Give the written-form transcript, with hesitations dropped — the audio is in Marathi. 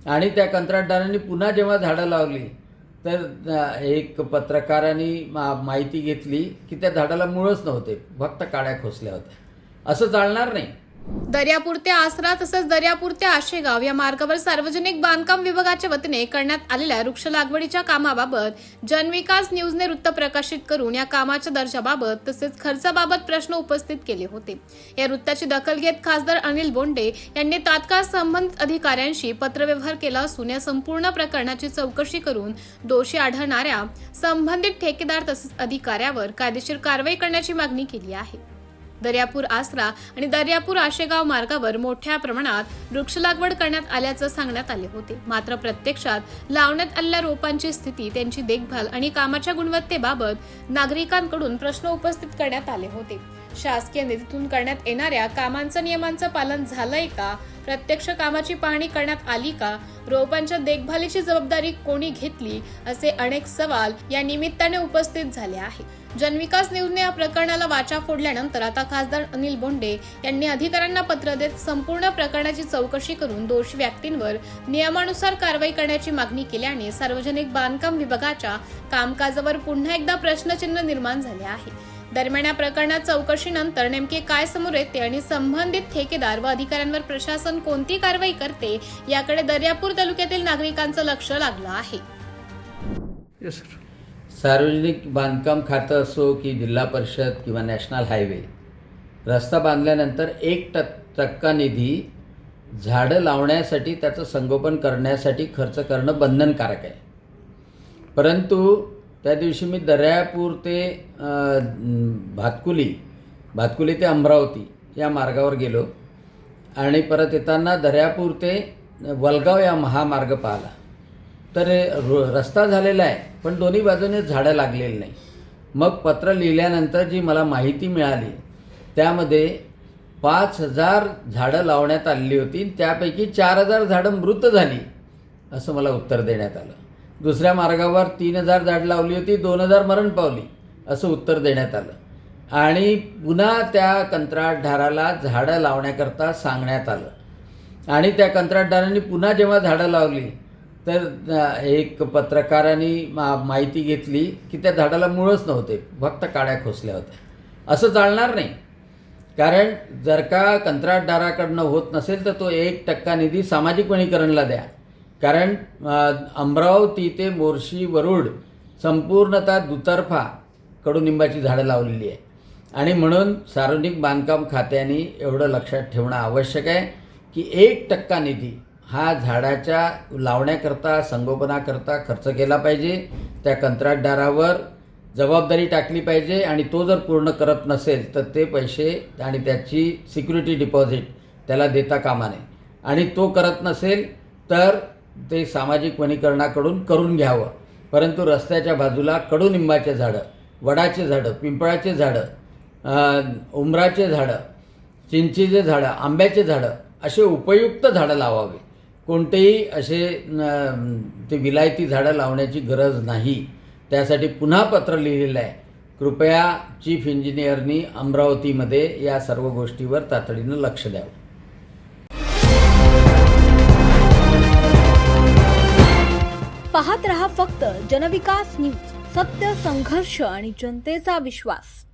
आणि त्या कंत्राटदारांनी पुन्हा जेव्हा झाडं लावली तर एक पत्रकारांनी माहिती घेतली की त्या झाडाला मुळच नव्हते, फक्त काड्या खोचल्या होत्या. असं चालणार नाही. दर्यापूर ते आसरा तसंच दर्यापूर ते आशेगाव या मार्गावर सार्वजनिक बांधकाम विभागाच्या वतीने करण्यात आलेल्या वृक्ष लागवडीच्या कामाबाबत जनविकास न्यूजने वृत्त प्रकाशित करून या कामाच्या दर्जाबाबत तसेच खर्चाबाबत प्रश्न उपस्थित केले होते. या वृत्ताची दखल घेत खासदार अनिल बोंडे यांनी तात्काळ संबंधित अधिकाऱ्यांशी पत्रव्यवहार केला असून या संपूर्ण प्रकरणाची चौकशी करून दोषी आढळणाऱ्या संबंधित ठेकेदार तसेच अधिकाऱ्यावर कायदेशीर कारवाई करण्याची मागणी केली आहे. दर्यापूर आसरा आणि दर्यापूर आशेगाव मार्गावर मोठ्या प्रमाणात वृक्ष लागवड करण्यात आल्याचं सांगण्यात आले होते. मात्र प्रत्यक्षात लावण्यात आलेल्या रोपांची स्थिती, त्यांची देखभाल आणि कामाच्या गुणवत्तेबाबत नागरिकांकडून प्रश्न उपस्थित करण्यात आले होते. शासकीय निधीतून करण्यात येणाऱ्या कामांचं नियमांचं पालन झालंय का? प्रत्यक्ष कामाची पाहणी करण्यात आली का? रोपांच्या देखभालीची जबाबदारी कोणी घेतली? असे अनेक सवाल या निमित्ताने उपस्थित झाले आहे. जनविकास न्यूजने या प्रकरणाला वाचा फोडल्यानंतर आता खासदार अनिल बोंडे यांनी अधिकाऱ्यांना पत्र देत संपूर्ण प्रकरणाची चौकशी करून दोषी व्यक्तींवर नियमानुसार कारवाई करण्याची मागणी केल्याने सार्वजनिक बांधकाम विभागाच्या कामकाजावर पुन्हा एकदा प्रश्नचिन्ह निर्माण झाले आहे. दरम्यान या प्रकरणात चौकशीनंतर नेमके काय समोर येते आणि संबंधित ठेकेदार व अधिकाऱ्यांवर प्रशासन कोणती कारवाई करते याकडे दर्यापूर तालुक्यातील नागरिकांचं लक्ष लागलं आहे. सार्वजनिक बांधकाम खातं असो की जिल्हा परिषद किंवा नॅशनल हायवे, रस्ता बांधल्यानंतर 1% निधी झाडं लावण्यासाठी, त्याचं संगोपन करण्यासाठी खर्च करणं बंधनकारक आहे. परंतु त्या दिवशी मी दर्यापूर ते भातकुली ते अमरावती या मार्गावर गेलो आणि परत येताना दर्यापूर ते वलगाव या महामार्ग पाहिला. तर रस्ता झालेला आहे पण दोन्ही बाजूने झाडं लागलेली नाही. मग पत्र लिहिल्यानंतर जी मला माहिती मिळाली त्यामध्ये 5000 झाडं लावण्यात आलेली होती, त्यापैकी 4000 झाडं मृत झाली असं मला उत्तर देण्यात आलं. दुसऱ्या मार्गावर 3000 झाडं लावली होती, 2000 मरण पावली असं उत्तर देण्यात आलं. आणि पुन्हा त्या कंत्राटदाराला झाडं लावण्याकरता सांगण्यात आलं आणि त्या कंत्राटदारांनी पुन्हा जेव्हा झाडं लावली तर एक पत्रकारांनी माहिती घेतली की त्या झाडाला मुळच नव्हते, फक्त काड्या खोचल्या होत्या. असं चालणार नाही. कारण जर का कंत्राटदाराकडनं होत नसेल तर तो 1% निधी सामाजिक वनीकरणला द्या. कारण अमरावती ते मोर्शी वरुड संपूर्णतः दुतर्फा कडुनिंबाची झाडं लावलेली आहे आणि म्हणून सार्वजनिक बांधकाम खात्याने एवढं लक्षात ठेवणं आवश्यक आहे की 1% निधी हा झाडाच्या लावण्याकरता, संगोपनाकरता खर्च केला पाहिजे. त्या कंत्राटदारावर जबाबदारी टाकली पाहिजे आणि तो जर पूर्ण करत नसेल तर ते पैसे आणि त्याची सिक्युरिटी डिपॉझिट त्याला देता कामा नये. आणि तो करत नसेल तर ते सामाजिक वनीकरणाकडून करून घ्यावं. परंतु रस्त्याच्या बाजूला कडुनिंबाचे झाडं, वडाचे झाडं, पिंपळाचे झाडं, उमराचे झाडं, चिंचेचे झाडं, आंब्याचे झाडं असे उपयुक्त झाडं लावावे. कोणतेही असे ते विलायती झाडं लावण्याची गरज नाही. त्यासाठी पुन्हा पत्र लिहिलेलं आहे. कृपया चीफ इंजिनियरनी अमरावतीमध्ये या सर्व गोष्टीवर तातडीनं लक्ष द्यावं. पाहत रहा फक्त जनविकास न्यूज, सत्य, संघर्ष आणि जनतेचा विश्वास.